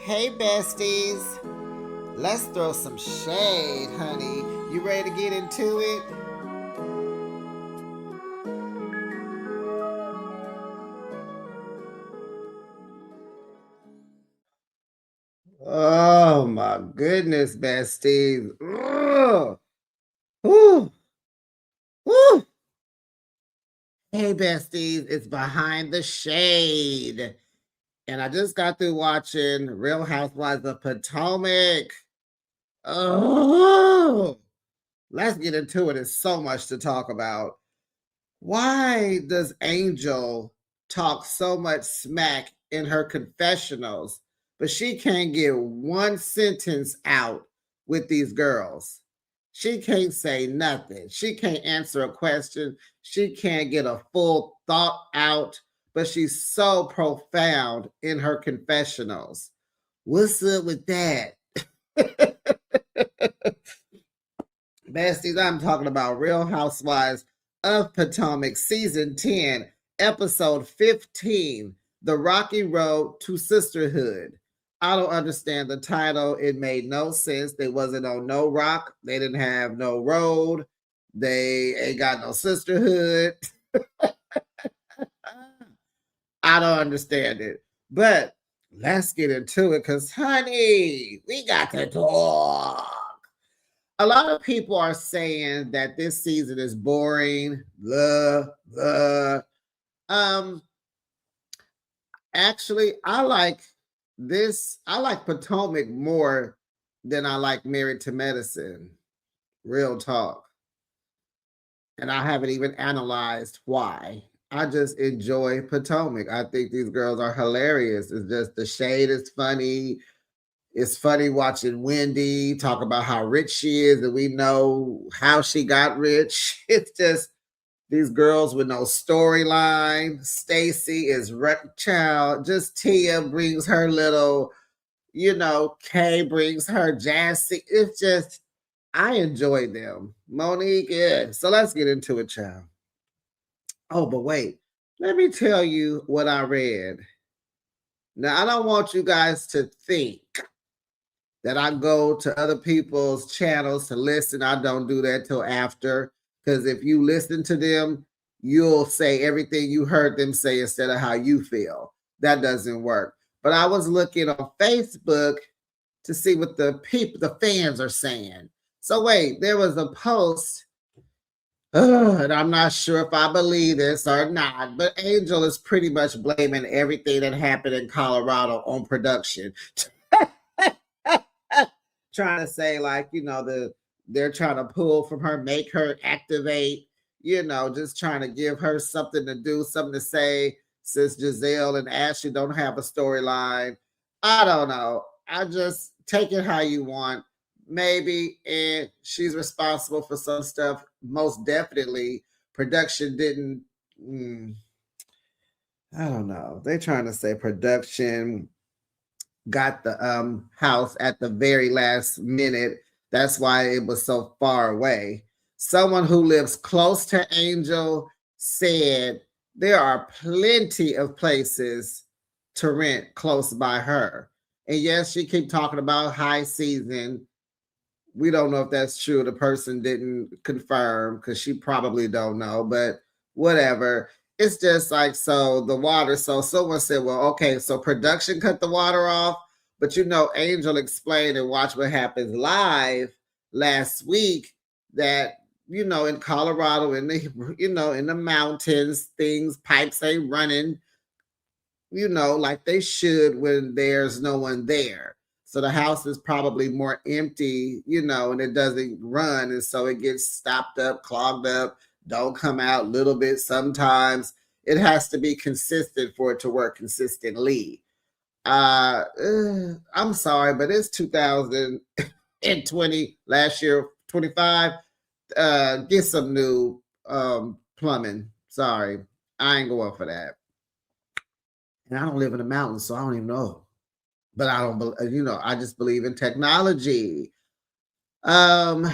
Hey, besties. Let's throw some shade, honey. You ready to get into it? Oh, my goodness, besties. Ugh. Whew. Whew. Hey, besties. It's Behind the Shade. And I just got through watching Real Housewives of Potomac. Oh, let's get into it. There's so much to talk about. Why does Angel talk so much smack in her confessionals, but she can't get one sentence out with these girls? She can't say nothing. She can't answer a question. She can't get a full thought out, but she's so profound in her confessionals. What's up with that? Besties, I'm talking about Real Housewives of Potomac, Season 10, Episode 15, The Rocky Road to Sisterhood. I don't understand the title. It made no sense. They wasn't on no rock. They didn't have no road. They ain't got no sisterhood. I don't understand it. But let's get into it because, honey, we got to talk. A lot of people are saying that this season is boring. Blah, blah. Um, actually, I like this. I like Potomac more than I like Married to Medicine. Real talk. And I haven't even analyzed why. I just enjoy Potomac. I think these girls are hilarious. It's just the shade is funny. It's funny watching Wendy talk about how rich she is, and we know how she got rich. It's just these girls with no storyline. Stacy is child. Just Tia brings her little, Kay brings her Jassy. It's just, I enjoy them. Monique, yeah. So let's get into it, child. Oh, but wait, let me tell you what I read. Now, I don't want you guys to think that I go to other people's channels to listen. I don't do that till after, because if you listen to them, you'll say everything you heard them say instead of how you feel. That doesn't work. But I was looking on Facebook to see what the fans are saying. So wait, there was a post, and I'm not sure if I believe this or not, but Angel is pretty much blaming everything that happened in Colorado on production. Trying to say like they're trying to pull from her, make her activate, just trying to give her something to do, something to say, since Gizelle and Ashley don't have a storyline. I don't know. I just take it how you want. Maybe and she's responsible for some stuff. Most definitely production didn't. I don't know. They're trying to say production got the house at the very last minute. That's why it was so far away. Someone who lives close to Angel said there are plenty of places to rent close by her. And yes, she keep talking about high season. We don't know if that's true. The person didn't confirm because she probably don't know, but whatever. It's just like, so the water. So someone said, well, okay, so production cut the water off, but Angel explained and Watch What Happens Live last week that in Colorado, in the in the mountains, pipes ain't running, like they should when there's no one there. So the house is probably more empty, and it doesn't run. And so it gets stopped up, clogged up, don't come out a little bit sometimes. It has to be consistent for it to work consistently. I'm sorry, but it's 2020, last year, 25. Get some new plumbing. Sorry, I ain't going for that. And I don't live in the mountains, so I don't even know. But I don't, I just believe in technology. Um,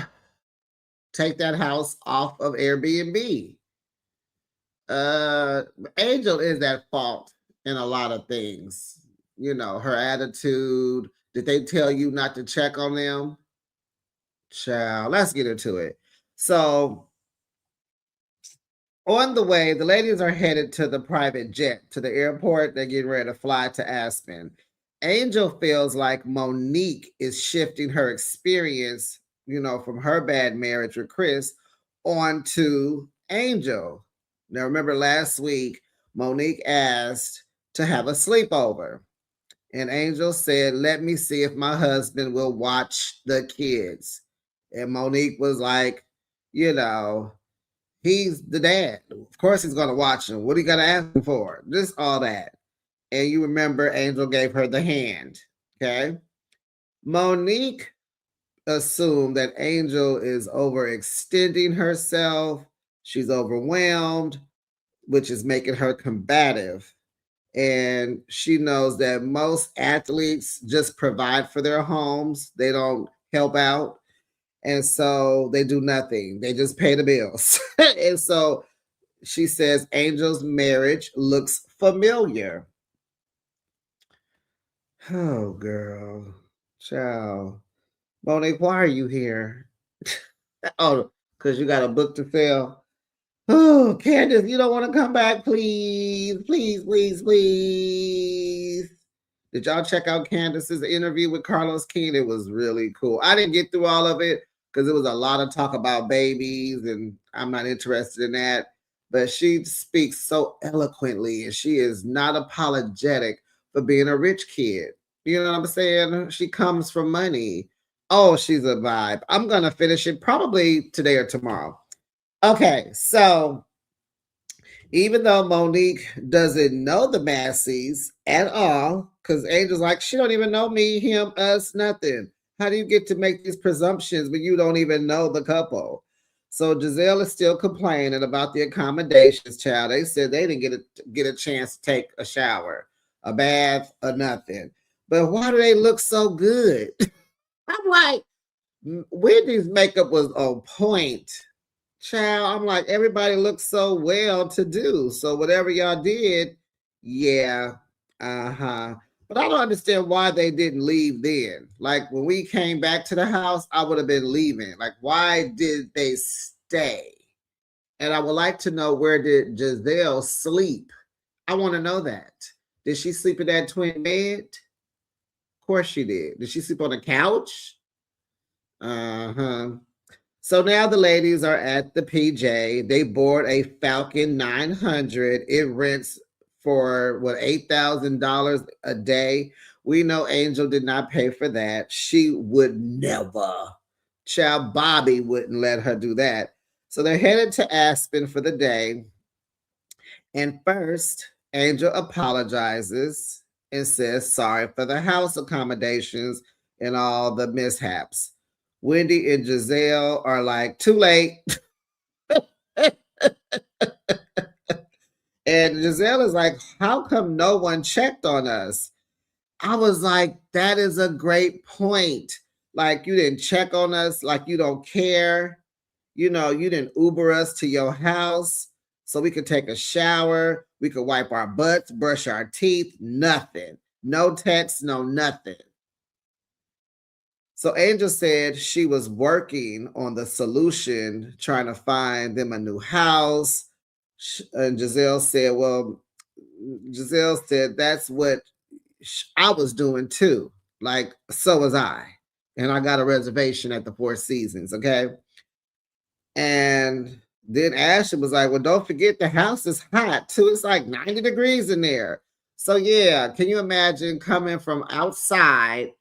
take that house off of Airbnb. Uh, Angel is at fault in a lot of things. her attitude. Did they tell you not to check on them? Child, let's get into it. So, on the way, the ladies are headed to the private jet to the airport. They're getting ready to fly to Aspen. Angel feels like Monique is shifting her experience, from her bad marriage with Chris onto Angel. Now, remember last week, Monique asked to have a sleepover. And Angel said, "Let me see if my husband will watch the kids." And Monique was like, you know, he's the dad. Of course he's gonna watch them. What are you gonna ask him for? Just all that. And you remember Angel gave her the hand. Okay. Monique assumed that Angel is overextending herself. She's overwhelmed, which is making her combative. And she knows that most athletes just provide for their homes, they don't help out. And so they do nothing, they just pay the bills. And so she says Angel's marriage looks familiar. Oh, girl, child. Monique, why are you here? Oh, because you got a book to sell. Oh, Candace, you don't want to come back, please, please, please, please. Did y'all check out Candace's interview with Carlos King? It was really cool. I didn't get through all of it because it was a lot of talk about babies, and I'm not interested in that. But she speaks so eloquently, and she is not apologetic for being a rich kid. You know what I'm saying? She comes from money. Oh, she's a vibe. I'm going to finish it probably today or tomorrow. Okay, so even though Monique doesn't know the Massies at all, because Angel's like, she don't even know me, him, us, nothing. How do you get to make these presumptions when you don't even know the couple? So Gizelle is still complaining about the accommodations, child. They said they didn't get a chance to take a shower, a bath, or nothing. But why do they look so good? I'm like, Wendy's makeup was on point. Child, I'm like, everybody looks so well to do. So whatever y'all did, yeah, uh-huh. But I don't understand why they didn't leave then. Like when we came back to the house, I would have been leaving. Like, why did they stay? And I would like to know, where did Gizelle sleep? I want to know that. Did she sleep in that twin bed? Of course she did. Did she sleep on the couch? Uh-huh. So now the ladies are at the PJ. They board a Falcon 900. It rents for what, $8,000 a day. We know Angel did not pay for that. She would never. Child, Bobby wouldn't let her do that. So they're headed to Aspen for the day. And first, Angel apologizes and says sorry for the house accommodations and all the mishaps. Wendy and Gizelle are like, too late. And Gizelle is like, how come no one checked on us? I was like, that is a great point. Like, you didn't check on us, like you don't care. You didn't Uber us to your house so we could take a shower. We could wipe our butts, brush our teeth, nothing. No text, no nothing. So Angel said she was working on the solution, trying to find them a new house. And Gizelle said, that's what I was doing too. Like, so was I. And I got a reservation at the Four Seasons, okay? And then Ashley was like, well, don't forget the house is hot too. It's like 90 degrees in there. So yeah, can you imagine coming from outside?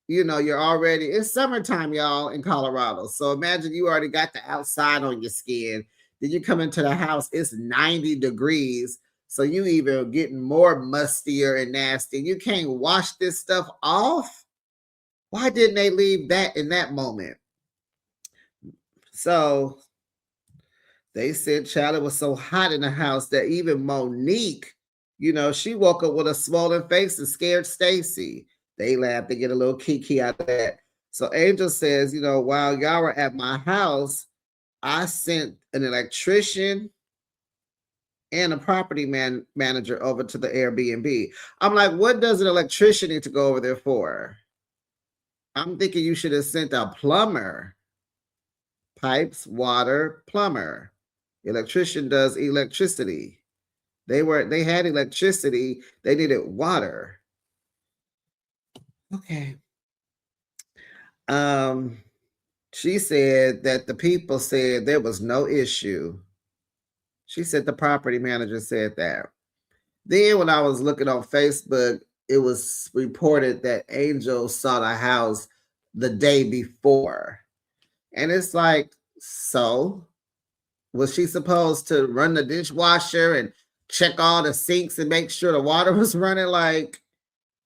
You're already, it's summertime, y'all, in Colorado. So imagine you already got the outside on your skin. Then you come into the house, it's 90 degrees. So you even getting more mustier and nasty. You can't wash this stuff off. Why didn't they leave that in that moment? So they said, child, it was so hot in the house that even Monique, she woke up with a swollen face and scared Stacy. They laughed. They get a little kiki out of that. So Angel says, while y'all were at my house, I sent an electrician and a property manager over to the Airbnb. I'm like, what does an electrician need to go over there for? I'm thinking you should have sent a plumber. Pipes, water, plumber. Electrician does electricity. They had electricity, they needed water. Okay. She said that the people said there was no issue. She said the property manager said that. Then when I was looking on Facebook, it was reported that Angel saw the house the day before. And it's like, so was she supposed to run the dishwasher and check all the sinks and make sure the water was running? Like,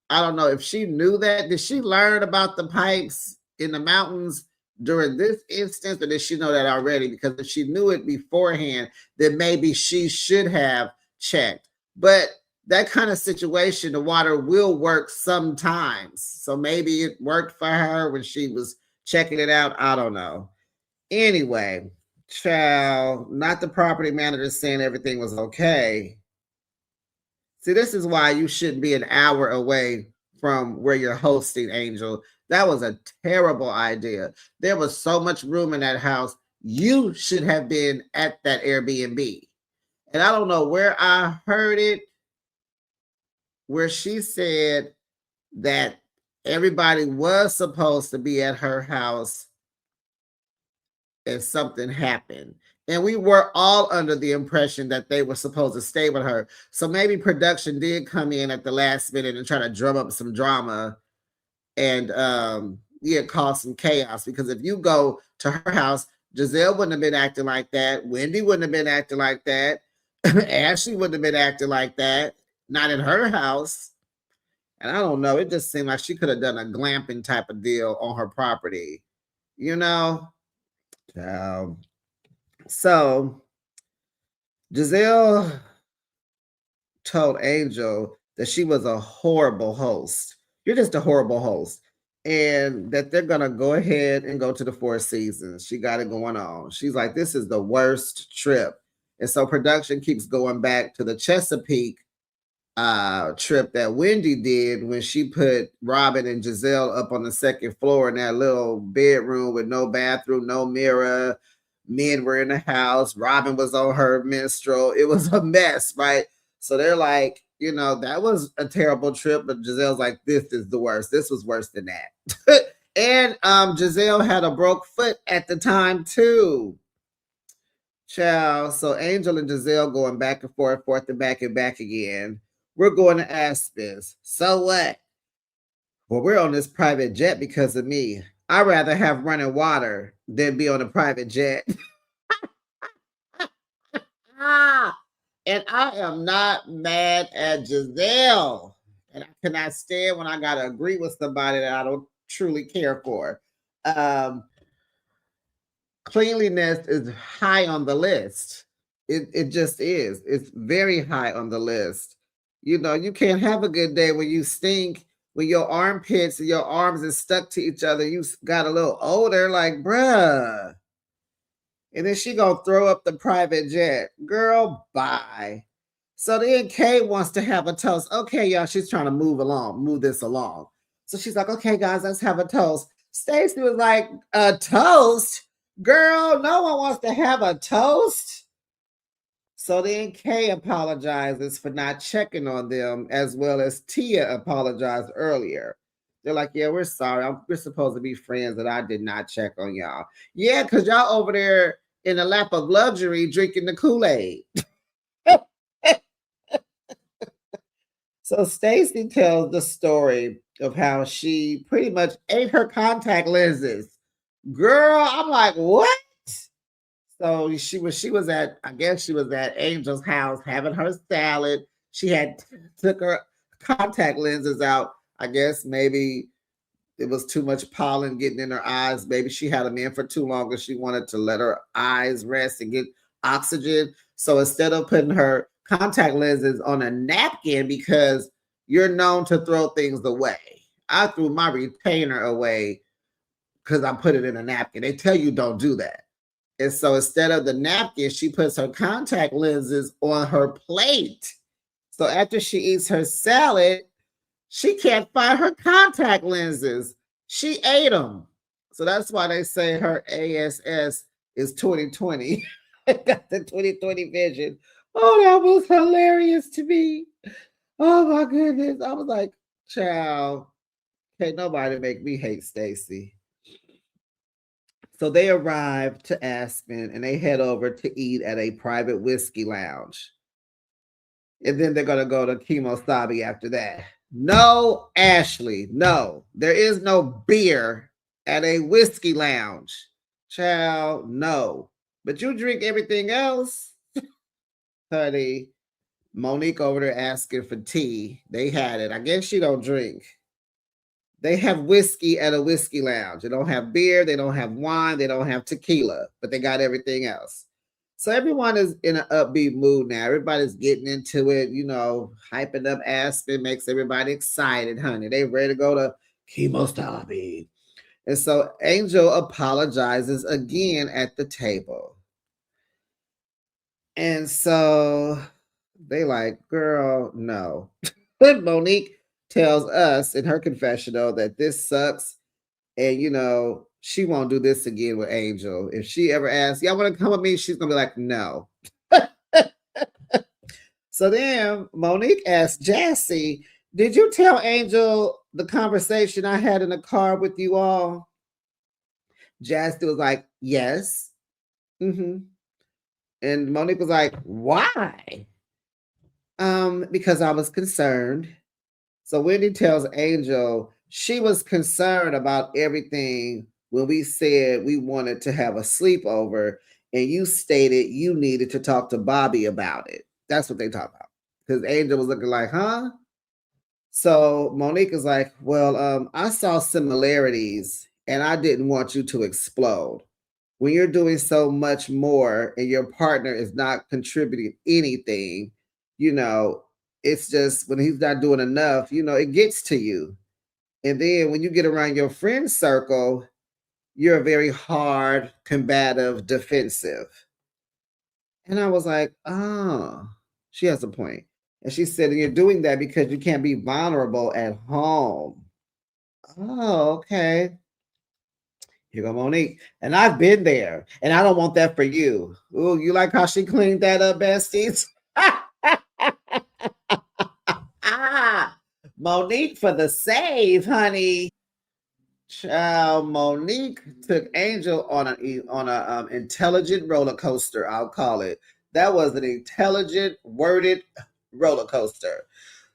I don't know if she knew that. Did she learn about the pipes in the mountains during this instance, or did she know that already? Because if she knew it beforehand, then maybe she should have checked. But that kind of situation, the water will work sometimes. So maybe it worked for her when she was checking it out. I don't know. Anyway, child, not the property manager saying everything was okay. See, this is why you shouldn't be an hour away from where you're hosting, Angel. That was a terrible idea. There was so much room in that house. You should have been at that Airbnb. And I don't know where I heard it, where she said that everybody was supposed to be at her house and something happened. And we were all under the impression that they were supposed to stay with her. So maybe production did come in at the last minute and try to drum up some drama and cause some chaos. Because if you go to her house, Gizelle wouldn't have been acting like that. Wendy wouldn't have been acting like that. Ashley wouldn't have been acting like that. Not in her house. And I don't know. It just seemed like she could have done a glamping type of deal on her property. You know? So Gizelle told Angel that she was a horrible host. You're just a horrible host. And that they're going to go ahead and go to the Four Seasons. She got it going on. She's like, this is the worst trip. And so production keeps going back to the Chesapeake trip that Wendy did when she put Robin and Gizelle up on the second floor in that little bedroom with no bathroom, no mirror. Men were in the house. Robin was on her menstrual. It was a mess, right? So they're like, that was a terrible trip, but Gizelle's like, this is the worst. This was worse than that. And Gizelle had a broke foot at the time too. Child. So Angel and Gizelle going back and forth and back again. We're going to Aspens. So what? Well, we're on this private jet because of me. I'd rather have running water than be on a private jet. And I am not mad at Gizelle. And I cannot stand when I got to agree with somebody that I don't truly care for. Cleanliness is high on the list. It just is. It's very high on the list. You can't have a good day when you stink, when your armpits and your arms is stuck to each other. You got a little odor, like, bruh. And then she gonna throw up the private jet. Girl, bye. So then Kay wants to have a toast. Okay, y'all, she's trying to move this along. So she's like, okay, guys, let's have a toast. Stacey was like, a toast? Girl, no one wants to have a toast. So then Kay apologizes for not checking on them, as well as Tia apologized earlier. They're like, yeah, we're sorry. We're supposed to be friends, and I did not check on y'all. Yeah, because y'all over there in the lap of luxury drinking the Kool-Aid. So Stacey tells the story of how she pretty much ate her contact lenses. Girl, I'm like, what? So she was at, I guess she was at Angel's house having her salad. She had took her contact lenses out. I guess maybe it was too much pollen getting in her eyes. Maybe she had them in for too long and she wanted to let her eyes rest and get oxygen. So instead of putting her contact lenses on a napkin, because you're known to throw things away, I threw my retainer away because I put it in a napkin. They tell you don't do that. And so instead of the napkin, she puts her contact lenses on her plate. So after she eats her salad, she can't find her contact lenses. She ate them. So that's why they say her ASS is 2020. Got the 2020 vision. Oh, that was hilarious to me. Oh my goodness. I was like, child, can't nobody make me hate Stacy. So they arrive to Aspen and they head over to eat at a private whiskey lounge. And then they're gonna go to Kemosabe after that. No, Ashley, no. There is no beer at a whiskey lounge. Child, no. But you drink everything else. Honey, Monique over there asking for tea. They had it. I guess she don't drink. They have whiskey at a whiskey lounge. They don't have beer, they don't have wine, they don't have tequila, but they got everything else. So everyone is in an upbeat mood now. Everybody's getting into it, hyping up Aspen makes everybody excited, honey. They ready to go to Kemosabe. And so Angel apologizes again at the table. And so they like, girl, no. But Monique tells us in her confessional that this sucks. And, she won't do this again with Angel. If she ever asks, y'all want to come with me? She's going to be like, no. So then Monique asked Jassy, did you tell Angel the conversation I had in the car with you all? Jassy was like, yes. Mm-hmm. And Monique was like, why? Because I was concerned. So Wendy tells Angel she was concerned about everything when we said we wanted to have a sleepover and you stated you needed to talk to Bobby about it. That's what they talk about. Because Angel was looking like, huh? So Monique is like, well, I saw similarities and I didn't want you to explode. When you're doing so much more and your partner is not contributing anything, it's just when he's not doing enough, it gets to you. And then when you get around your friend circle, you're very hard, combative, defensive. And I was like, oh, she has a point. And she said, you're doing that because you can't be vulnerable at home. Oh, okay. Here go Monique. And I've been there. And I don't want that for you. Ooh, you like how she cleaned that up, besties? Monique for the save, honey. Child, Monique took Angel on an intelligent roller coaster. I'll call it. That was an intelligent, worded roller coaster.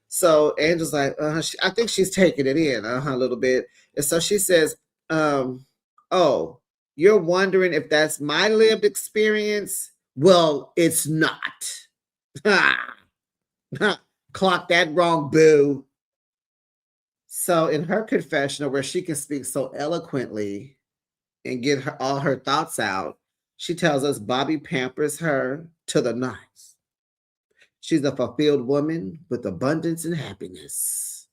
So Angel's like, I think she's taking it in a little bit. And so she says, oh, you're wondering if that's my lived experience? Well, it's not. Clock that wrong, boo. So in her confessional, where she can speak so eloquently and get all her thoughts out, she tells us Bobby pampers her to the nines. She's a fulfilled woman with abundance and happiness.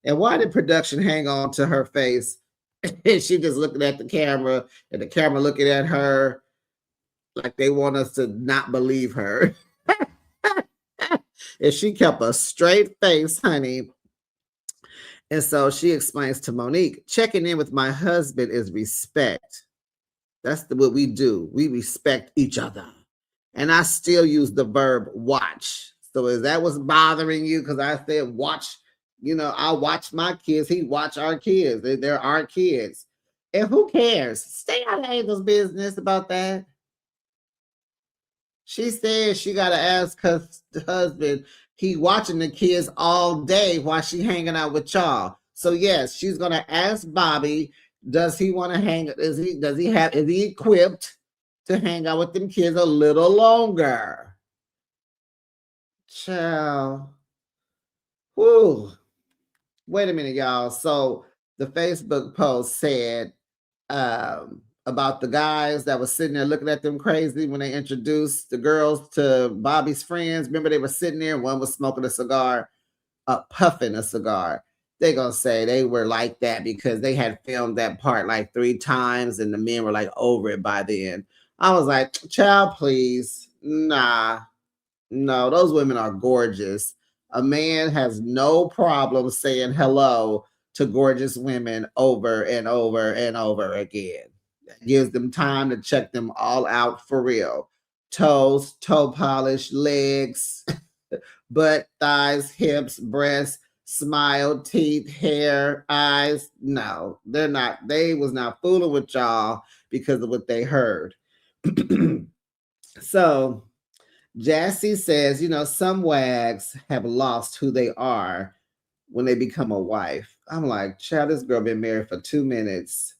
And why did production hang on to her face? And she just looking at the camera and the camera looking at her like they want us to not believe her. And she kept a straight face, honey. And so she explains to Monique, checking in with my husband is respect. That's what we do. We respect each other. And I still use the verb watch. So is that what's bothering you? Because I said watch, I watch my kids. He watch our kids. They're our kids. And who cares? Stay out of Angel's business about that. She says she got to ask her husband, he watching the kids all day while she hanging out with y'all. So yes, she's going to ask Bobby, does he want to hang, is he equipped to hang out with them kids a little longer? Child. Whew. Wait a minute, y'all. So the Facebook post said, about the guys that was sitting there looking at them crazy when they introduced the girls to Bobby's friends. Remember, they were sitting there, one was smoking a cigar, puffing a cigar. They're going to say they were like that because they had filmed that part like 3 times and the men were like over it by then. I was like, child, please. Nah, no, those women are gorgeous. A man has no problem saying hello to gorgeous women over and over and over again. That gives them time to check them all out for real. Toes, toe polish, legs, butt, thighs, hips, breasts, smile, teeth, hair, eyes. No, they're not. They was not fooling with y'all because of what they heard. So Jassy says, some wags have lost who they are when they become a wife. I'm like, child, this girl been married for 2 minutes.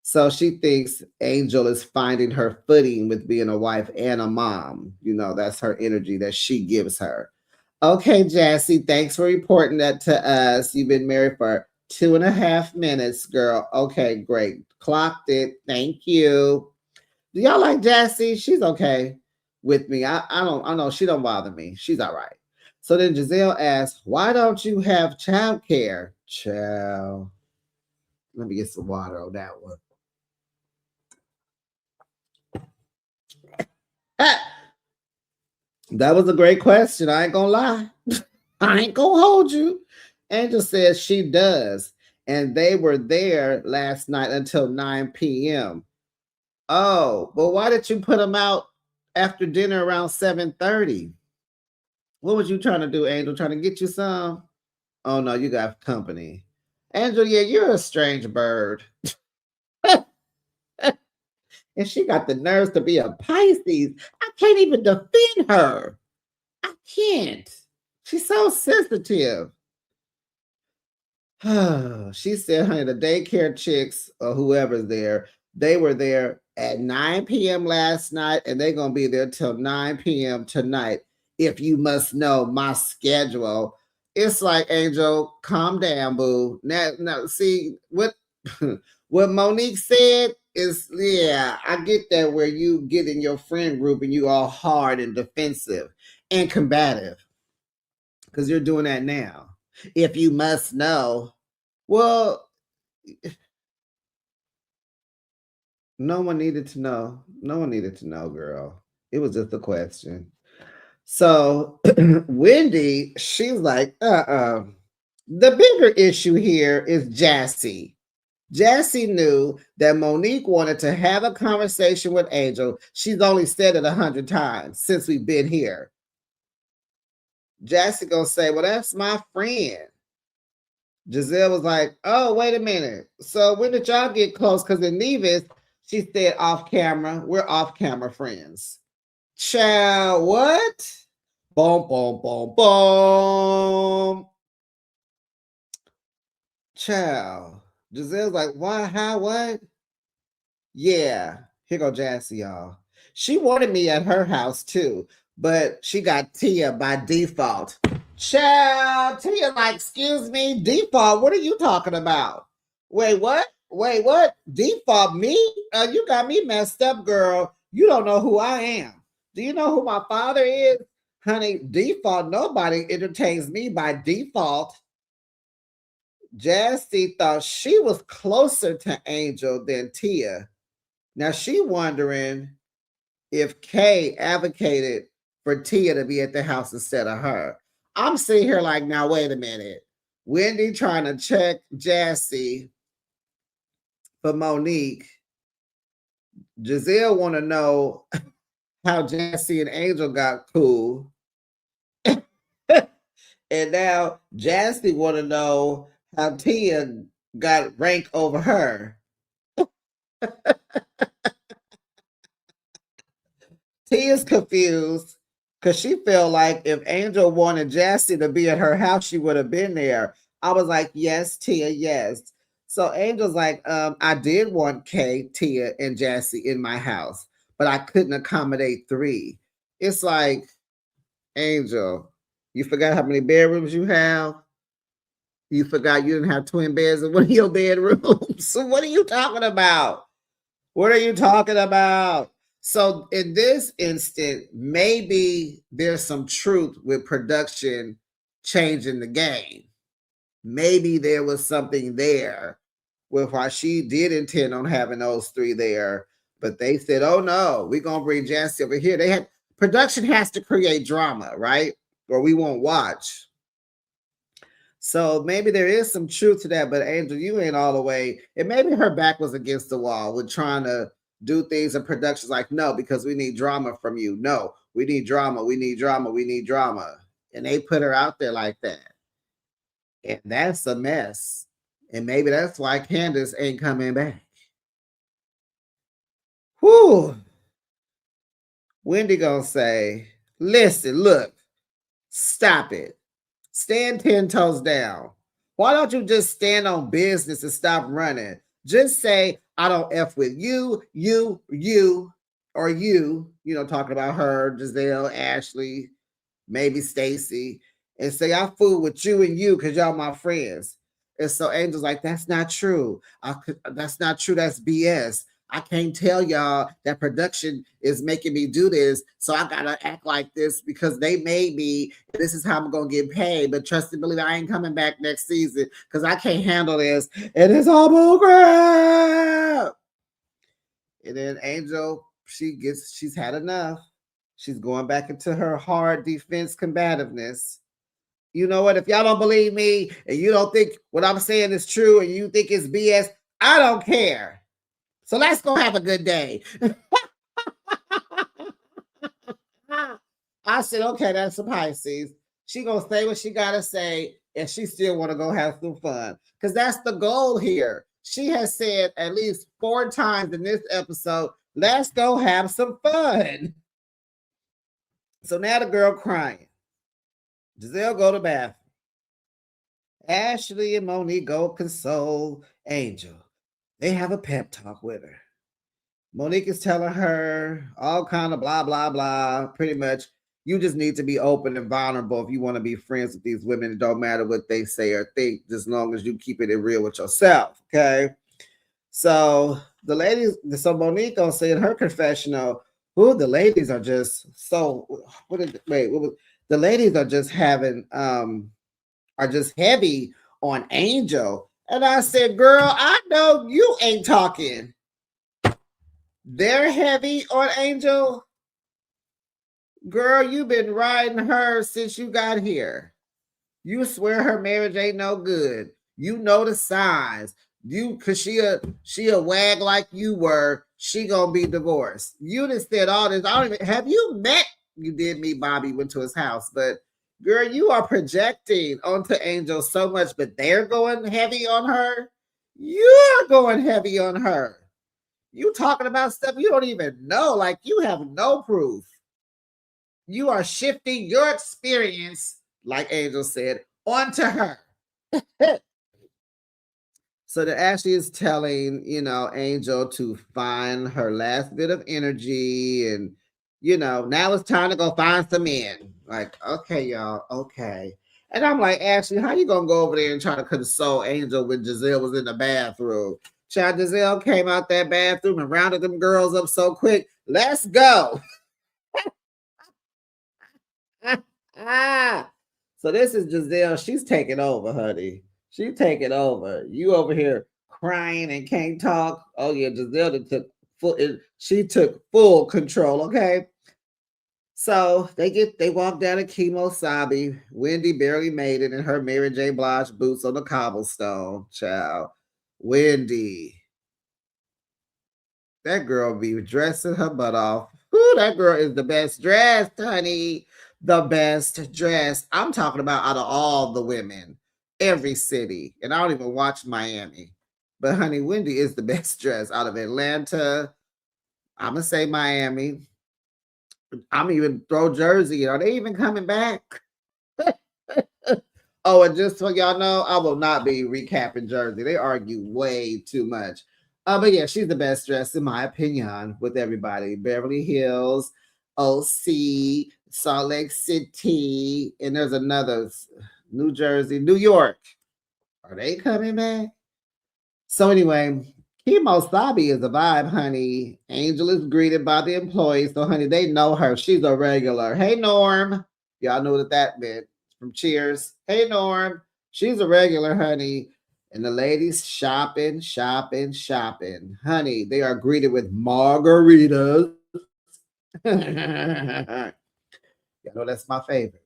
So she thinks Angel is finding her footing with being a wife and a mom. That's her energy that she gives her. Okay, Jassy, thanks for reporting that to us. You've been married for 2.5 minutes, girl. Okay, great. Clocked it. Thank you. Do y'all like Jassy? She's okay with me. I know she don't bother me. She's all right. So then Gizelle asks, why don't you have childcare? Child. Let me get some water on that one. That was a great question. I ain't gonna lie. I ain't gonna hold you. Angel says she does. And they were there last night until 9 p.m. Oh, but why did you put them out after dinner around 7:30? What was you trying to do, Angel? Trying to get you some? Oh no, you got company. Angel, yeah, you're a strange bird. And she got the nerves to be a Pisces. I can't even defend her. I can't. She's so sensitive. She said, honey, the daycare chicks or whoever's there, they were there at 9 p.m. last night and they're going to be there till 9 p.m. tonight. If you must know my schedule. It's like, Angel, calm down, boo. Now, see, what what Monique said is, yeah, I get that where you get in your friend group and you all hard and defensive and combative because you're doing that now. If you must know, well, no one needed to know. No one needed to know, girl. It was just a question. So Wendy, she's like, The bigger issue here is Jassy. Jassy knew that Monique wanted to have a conversation with Angel. She's only said it 100 times since we've been here. Jassy gonna say, well, that's my friend. Gizelle was like, oh, wait a minute. So when did y'all get close? Because in Nevis, she said off camera, we're off camera friends. Child, what? Boom, boom, boom, boom. Child. Giselle's like, why, how, what? Yeah. Here go Jassy, y'all. She wanted me at her house too, but she got Tia by default. Child, Tia, like, excuse me, default. What are you talking about? Wait, what? Wait, what? Default me? You got me messed up, girl. You don't know who I am. Do you know who my father is? Honey, default, nobody entertains me by default. Jassy thought she was closer to Angel than Tia. Now she wondering if Kay advocated for Tia to be at the house instead of her. I'm sitting here like, now wait a minute. Wendy trying to check Jassy for Monique. Gizelle want to know how Jassy and Angel got cool. And now Jassy want to know how Tia got rank over her. Tia's confused because she felt like if Angel wanted Jassy to be at her house, she would have been there. I was like, yes, Tia, yes. So Angel's like, I did want Kay, Tia, and Jassy in my house, but I couldn't accommodate 3. It's like, Angel, you forgot how many bedrooms you have? You forgot you didn't have twin beds in one of your bedrooms. So what are you talking about? What are you talking about? So in this instant, maybe there's some truth with production changing the game. Maybe there was something there with why she did intend on having those 3 there, But they said, oh no, we're gonna bring Jesse over here. They had production has to create drama, right? Or we won't watch. So maybe there is some truth to that, but Angel, you ain't all the way. And maybe her back was against the wall with trying to do things in productions like, no, because we need drama from you. No, we need drama. We need drama. We need drama. And they put her out there like that. And that's a mess. And maybe that's why Candace ain't coming back. Whew. Wendy gonna say, listen, look, stop it. Stand 10 toes down. Why don't you just stand on business and stop running? Just say, I don't F with you, or you, talking about her, Gizelle, Ashley, maybe Stacy, and say, I fool with you and you because y'all my friends. And so Angel's like, that's not true. That's not true. That's BS. I can't tell y'all that production is making me do this. So I got to act like this because they made me. This is how I'm going to get paid. But trust and believe I ain't coming back next season because I can't handle this. And it's all bullcrap. And then Angel, she's had enough. She's going back into her hard defense combativeness. You know what? If y'all don't believe me and you don't think what I'm saying is true and you think it's BS, I don't care. So let's go have a good day. I said, okay, that's a Pisces. She gonna say what she gotta say, and she still want to go have some fun. Because that's the goal here. She has said at least 4 times in this episode, let's go have some fun. So now the girl crying. Gizelle go to bathroom. Ashley and Monique go console Angel. They have a pep talk with her. Monique is telling her all kind of blah, blah, blah. Pretty much, you just need to be open and vulnerable if you want to be friends with these women. It don't matter what they say or think, as long as you keep it real with yourself, okay? So the ladies, so Monique gonna say in her confessional, the ladies are just so, the ladies are just having, are just heavy on Angel. And I said, girl, I know you ain't talking. They're heavy on Angel. Girl, you've been riding her since you got here. You swear her marriage ain't no good. You know the signs. Cause she a wag like you were, she gonna be divorced. You just said all this. I don't even have you met. You did meet Bobby, went to his house, but girl, you are projecting onto Angel so much, but they're going heavy on her. You're going heavy on her. You talking about stuff you don't even know, like you have no proof. You are shifting your experience, like Angel said, onto her. So that Ashley is telling, Angel to find her last bit of energy and, now it's time to go find some men. Like, okay, y'all, okay. And I'm like, Ashley, how you gonna go over there and try to console Angel when Gizelle was in the bathroom? Child, Gizelle came out that bathroom and rounded them girls up so quick. Let's go. So this is Gizelle. She's taking over, honey. She's taking over. You over here crying and can't talk. Oh yeah, Gizelle took full control. Okay. So they walk down to Kemo-Sabe. Wendy barely made it in her Mary J. Blige boots on the cobblestone. Child. Wendy. That girl be dressing her butt off. Ooh, that girl is the best dressed, honey. The best dressed. I'm talking about out of all the women, every city. And I don't even watch Miami. But honey, Wendy is the best dressed out of Atlanta. I'm going to say Miami. I'm even throw Jersey. Are they even coming back? Oh, and just so y'all know, I will not be recapping Jersey. They argue way too much. But yeah, she's the best dressed in my opinion with everybody. Beverly Hills, OC, Salt Lake City, and there's another, New Jersey, New York. Are they coming back? So anyway, Kemo-Sabe is a vibe, honey. Angel is greeted by the employees. So, honey, they know her. She's a regular. Hey, Norm. Y'all know what that meant from Cheers. Hey, Norm. She's a regular, honey. And the ladies shopping, shopping, shopping. Honey, they are greeted with margaritas. You know, that's my favorite.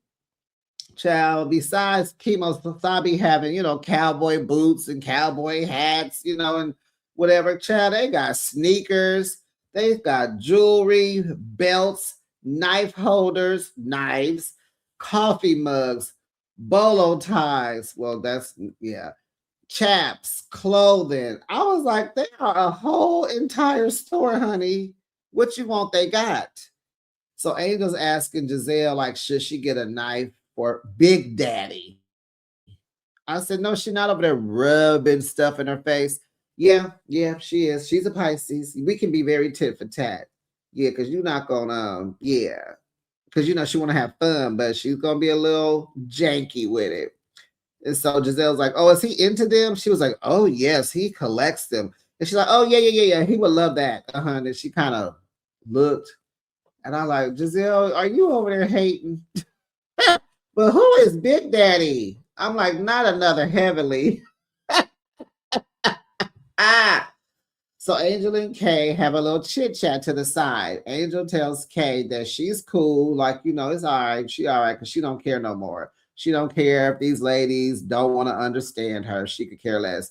Child, besides Chemo Sabi having, cowboy boots and cowboy hats, and whatever, child, they got sneakers, they've got jewelry, belts, knife holders, knives, coffee mugs, bolo ties. Well, yeah, chaps, clothing. I was like, they are a whole entire store, honey. What you want, they got. So Angel's asking Gizelle, like, should she get a knife for Big Daddy? I said, no, she's not over there rubbing stuff in her face. Yeah, she is. She's a Pisces. We can be very tit for tat. Yeah, because you're not gonna, because she want to have fun, but she's gonna be a little janky with it. And so Giselle's like, oh, is he into them? She was like, oh yes, he collects them. And she's like, oh yeah, he would love that. And she kind of looked, and I'm like, Gizelle, are you over there hating? But who is Big Daddy? I'm like, not another heavenly. So Angel and Kay have a little chit chat to the side. Angel tells Kay that she's cool, like, it's all right. She all right because she don't care no more. She don't care if these ladies don't want to understand her. She could care less.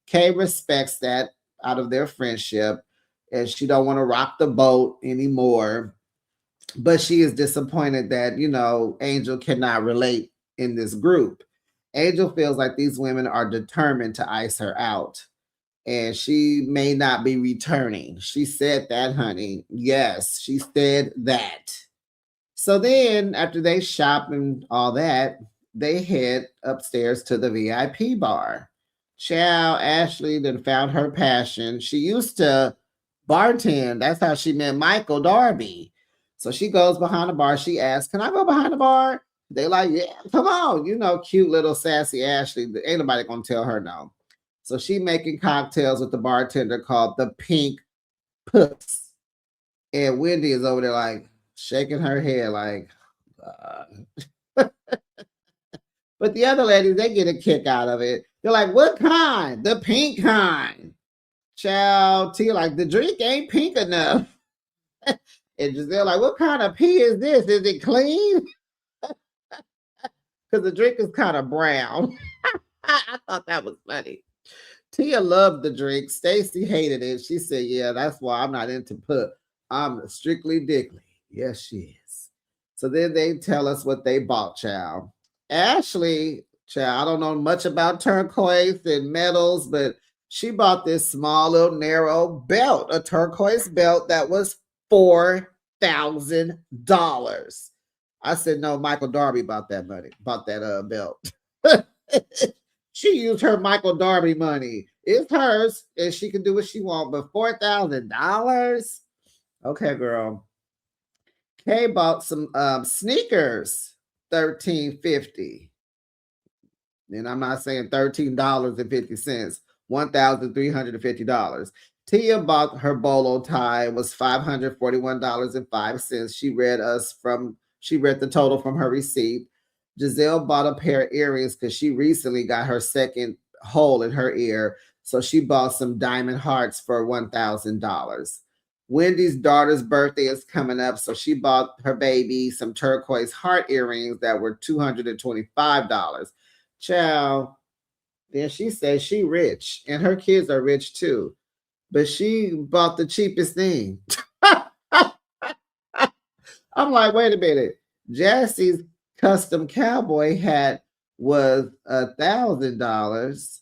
Kay respects that out of their friendship, and she don't want to rock the boat anymore. But she is disappointed that, Angel cannot relate in this group. Angel feels like these women are determined to ice her out, and she may not be returning. She said that, honey. Yes, she said that. So then, after they shop and all that, they head upstairs to the VIP bar. Chow Ashley then found her passion. She used to bartend. That's how she met Michael Darby. So she goes behind the bar. She asks, can I go behind the bar? They like, yeah, come on. Cute little sassy Ashley. Ain't nobody gonna tell her no. So she making cocktails with the bartender called the Pink Puss. And Wendy is over there like shaking her head like, but the other ladies, they get a kick out of it. They're like, what kind? The pink kind. Child, T like, the drink ain't pink enough. And Gizelle like, what kind of pee is this? Is it clean? Because the drink is kind of brown. I thought that was funny. Tia loved the drink. Stacy hated it. She said, yeah, that's why I'm not into put. I'm strictly dickly. Yes, she is. So then they tell us what they bought, child. Ashley, child, I don't know much about turquoise and metals, but she bought this small little narrow belt, a turquoise belt that was $4,000. I said, no, Michael Darby bought that money, bought that belt. She used her Michael Darby money. It's hers, and she can do what she wants, but $4,000? Okay, girl. Kay bought some sneakers, $13.50. And I'm not saying $13.50, $1,350. Tia bought her bolo tie, was $541.05. She read the total from her receipt. Gizelle bought a pair of earrings because she recently got her second hole in her ear. So she bought some diamond hearts for $1,000. Wendy's daughter's birthday is coming up, so she bought her baby some turquoise heart earrings that were $225. Child, then she says she rich, and her kids are rich too, but she bought the cheapest thing. I'm like, wait a minute. Jassie's custom cowboy hat was $1,000.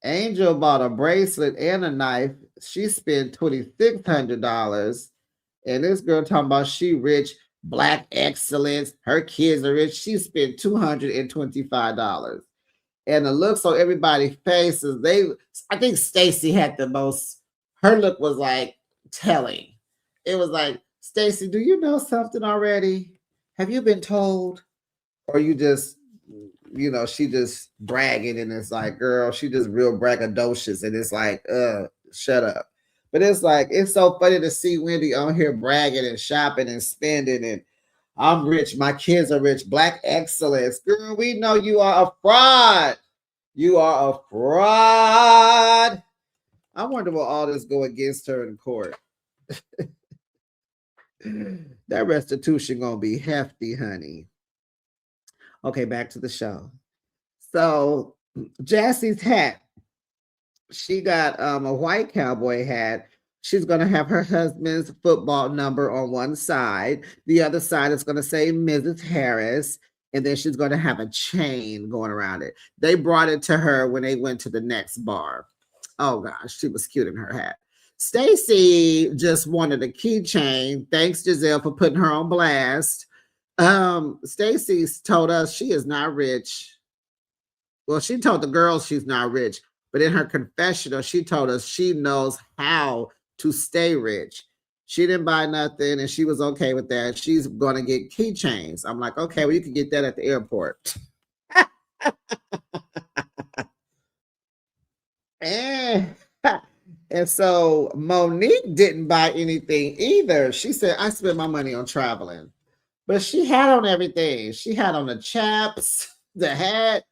Angel bought a bracelet and a knife. She spent $2,600. And this girl talking about she rich, black excellence. Her kids are rich. She spent $225. And the looks on everybody's faces, I think Stacy had the most, her look was like telling. It was like, Stacy, do you know something already? Have you been told? Or you just, she just bragging, and it's like, girl, she just real braggadocious, and it's like, shut up. But it's like, it's so funny to see Wendy on here bragging and shopping and spending, and I'm rich, my kids are rich, black excellence. Girl, we know you are a fraud. You are a fraud. I wonder will all this go against her in court. That restitution gonna be hefty, honey. Okay, back to the show. So Jassie's hat. She got a white cowboy hat. She's gonna have her husband's football number on one side. The other side is gonna say Mrs. Harris, and then she's gonna have a chain going around it. They brought it to her when they went to the next bar. Oh gosh, she was cute in her hat. Stacy just wanted a keychain. Thanks, Gizelle, for putting her on blast. Stacy told us she is not rich. Well, she told the girls she's not rich, but in her confessional, she told us she knows how to stay rich. She didn't buy nothing and she was okay with that. She's going to get keychains. I'm like, okay, well, you can get that at the airport. And so Monique didn't buy anything either. She said, I spent my money on traveling. But she had on everything. She had on the chaps, the hat,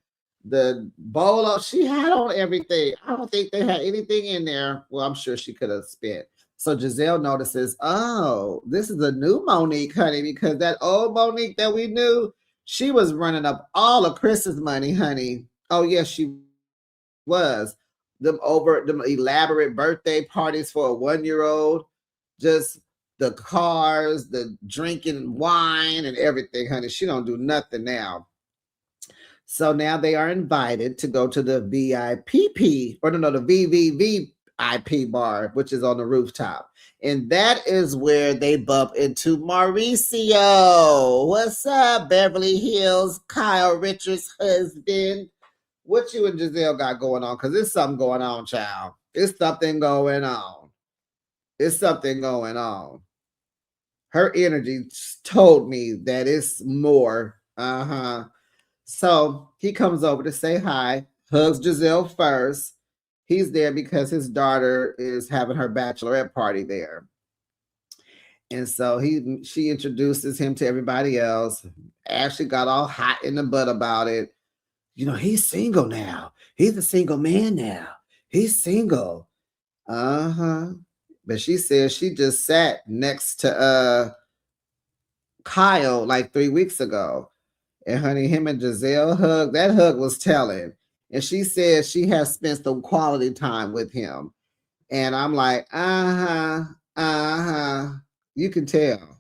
the bolo. She had on everything. I don't think they had anything in there. Well, I'm sure she could have spent. So Gizelle notices, oh, this is a new Monique, honey, because that old Monique that we knew, she was running up all of Chris's money, honey. Oh, yes, she was. Them elaborate birthday parties for a 1-year-old, just the cars, the drinking wine and everything, honey. She don't do nothing now. So now they are invited to go to the VIP, or no, the VVVIP bar, which is on the rooftop. And that is where they bump into Mauricio. What's up, Beverly Hills, Kyle Richards' husband? What you and Gizelle got going on? Because there's something going on, child. It's something going on. It's something going on. Her energy told me that it's more. So he comes over to say hi, hugs Gizelle first. He's there because his daughter is having her bachelorette party there. And so she introduces him to everybody else. Ashley got all hot in the butt about it. You know, he's single now. He's a single man now. He's single. But she says she just sat next to Kyle like 3 weeks ago. And honey, him and Gizelle hugged. That hug was telling. And she says she has spent some quality time with him. And I'm like, you can tell.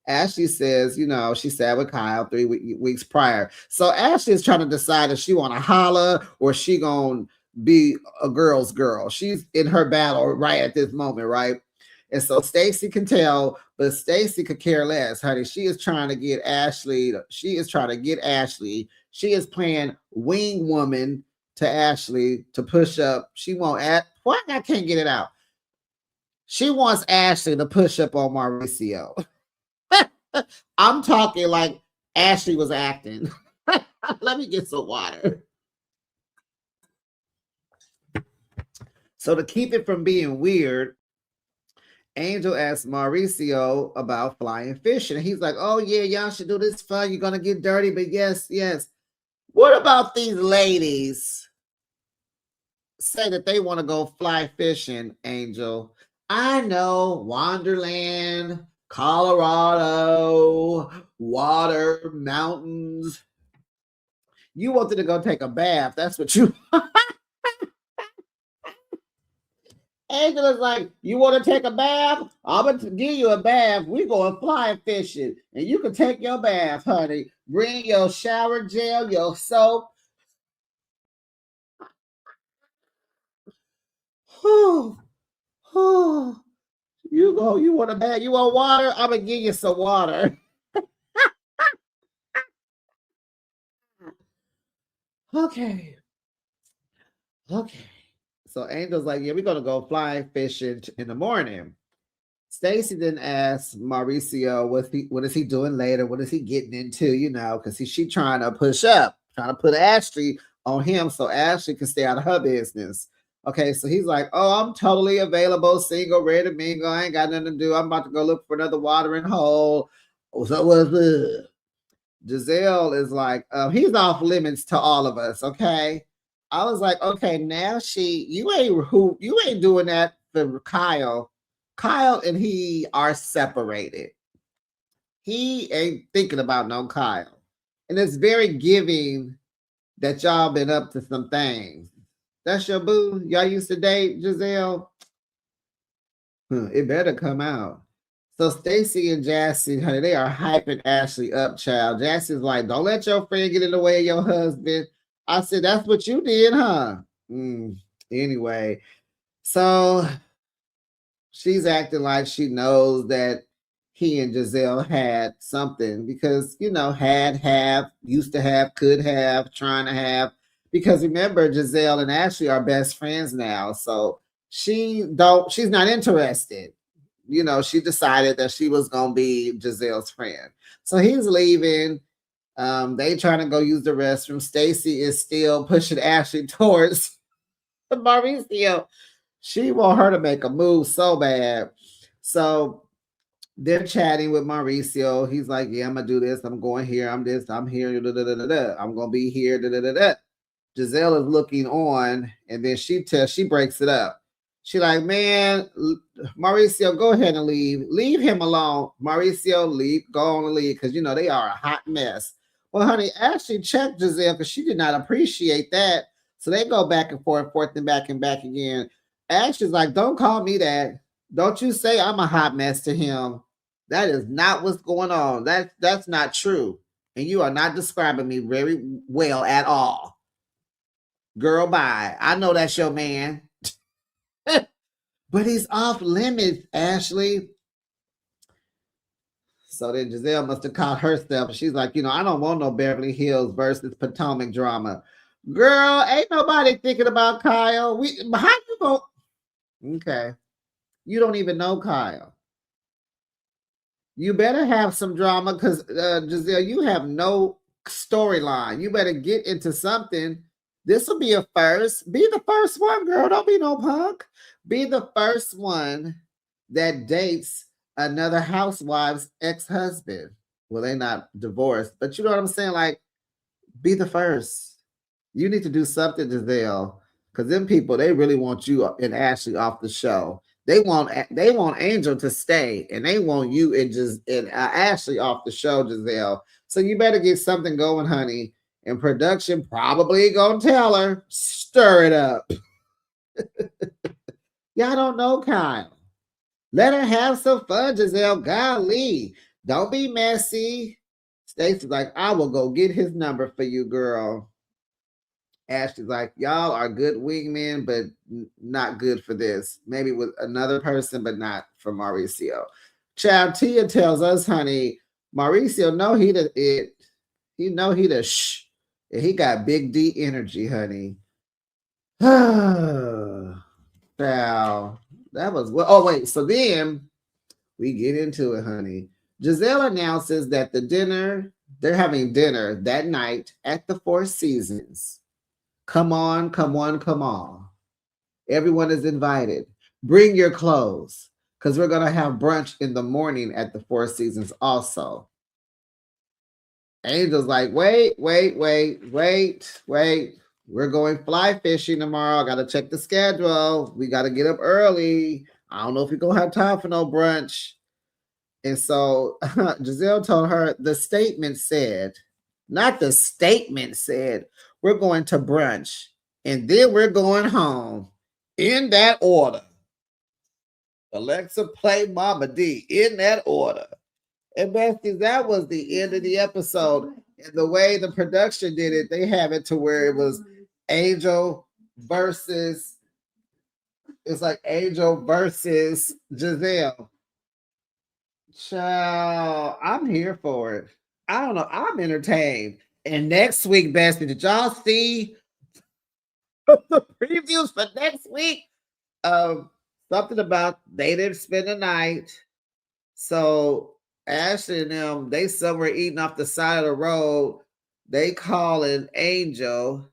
Ashley says, you know, she sat with Kyle 3 weeks prior. So Ashley is trying to decide if she want to holler or she gonna be a girl's girl. She's in her battle right at this moment, right? And so Stacy can tell, but Stacy could care less, honey. She is trying to get Ashley. She is trying to get Ashley. She is playing wing woman to Ashley to push up. She won't act. Why I can't get it out? She wants Ashley to push up on Mauricio. I'm talking like Ashley was acting. Let me get some water. So to keep it from being weird, Angel asked Mauricio about flying fishing. He's like, oh yeah, y'all should do this fun. You're gonna get dirty, but yes. What about these ladies say that they want to go fly fishing, Angel? I know, Wonderland, Colorado, water, mountains. You wanted to go take a bath. That's what you Angel is like, you want to take a bath? I'm going to give you a bath. We're going fly fishing. And you can take your bath, honey. Bring your shower gel, your soap. You want a bath? You want water? I'm going to give you some water. Okay. So Angel's like, yeah, we're going to go fly fishing in the morning. Stacy then asked Mauricio, what is he doing later? What is he getting into? You know, because she trying to push up, trying to put Ashley on him so Ashley can stay out of her business. Okay, so he's like, oh, I'm totally available, single, ready to mingle. I ain't got nothing to do. I'm about to go look for another watering hole. So what's up? Gizelle is like, he's off limits to all of us, okay? I was like, okay, now you ain't doing that for Kyle. Kyle and he are separated. He ain't thinking about no Kyle. And it's very giving that y'all been up to some things. That's your boo? Y'all used to date, Gizelle? It better come out. So Stacy and Jassy, honey, they are hyping Ashley up, child. Jassy's like, don't let your friend get in the way of your husband. I said, that's what you did, huh? Anyway, so she's acting like she knows that he and Gizelle had something because, have, used to have, could have, trying to have. Because remember, Gizelle and Ashley are best friends now. So she's not interested. She decided that she was gonna be Gizelle's friend. So he's leaving. They trying to go use the restroom. Stacy is still pushing Ashley towards Mauricio. She want her to make a move so bad. So they're chatting with Mauricio. He's like, yeah, I'm gonna do this. I'm going here. I'm this. I'm here. Da, da, da, da, da. I'm gonna be here. Da, da, da, da. Gizelle is looking on, and then she breaks it up. She like, man, Mauricio, go ahead and leave. Leave him alone. Mauricio, leave. Go on and leave because they are a hot mess. Well, honey, Ashley checked Gizelle because she did not appreciate that. So they go back and forth and back again. Ashley's like, don't call me that. Don't you say I'm a hot mess to him. That is not what's going on. That's not true. And you are not describing me very well at all. Girl, bye. I know that's your man. But he's off limits, Ashley. So then Gizelle must have caught herself. She's like, I don't want no Beverly Hills versus Potomac drama. Girl, ain't nobody thinking about Kyle. How you go? Okay. You don't even know Kyle. You better have some drama because Gizelle, you have no storyline. You better get into something. This will be a first. Be the first one, girl. Don't be no punk. Be the first one that dates another housewife's ex-husband. Well, they're not divorced, but you know what I'm saying? Like, be the first. You need to do something, Gizelle, because them people, they really want you and Ashley off the show. They want Angel to stay, and they want you and Ashley off the show, Gizelle. So you better get something going, honey. And production probably gonna tell her, stir it up. Y'all don't know Kyle. Let her have some fun, Gizelle. Golly, don't be messy. Stacy's like, I will go get his number for you, girl. Ashley's like, y'all are good wingmen, but not good for this. Maybe with another person, but not for Mauricio. Child, Tia tells us, honey, Mauricio know he the it. He know he the shh. And he got big D energy, honey. Wow. That was what. Oh, wait. So then we get into it, honey. Gizelle announces that they're having dinner that night at the Four Seasons. Come on, come on, come on. Everyone is invited. Bring your clothes because we're going to have brunch in the morning at the Four Seasons also. Angel's like, wait. We're going fly fishing tomorrow. I got to check the schedule. We got to get up early. I don't know if we're going to have time for no brunch. And so Gizelle told her the statement said, not the statement said, we're going to brunch and then we're going home in that order. Alexa, play Mama D in that order. And besties, that was the end of the episode. And the way the production did it, they have it to where it was Angel versus Gizelle. Child, I'm here for it. I don't know. I'm entertained. And next week, bestie, did y'all see the previews for next week? Something about they didn't spend the night. So Ashley and them, they somewhere eating off the side of the road. They call an Angel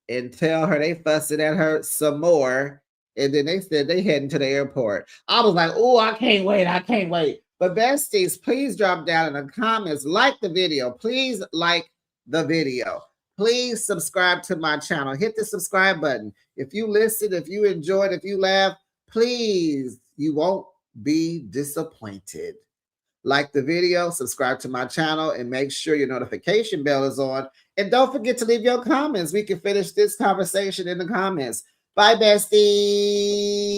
and tell her they fussing at her some more. And then they said they heading to the airport. I was like, oh, I can't wait. But besties, please drop down in the comments, like the video. Please like the video. Please subscribe to my channel. Hit the subscribe button. If you listen, if you enjoyed, if you laugh, please, you won't be disappointed. Like the video, subscribe to my channel, and make sure your notification bell is on. And don't forget to leave your comments. We can finish this conversation in the comments. Bye, besties.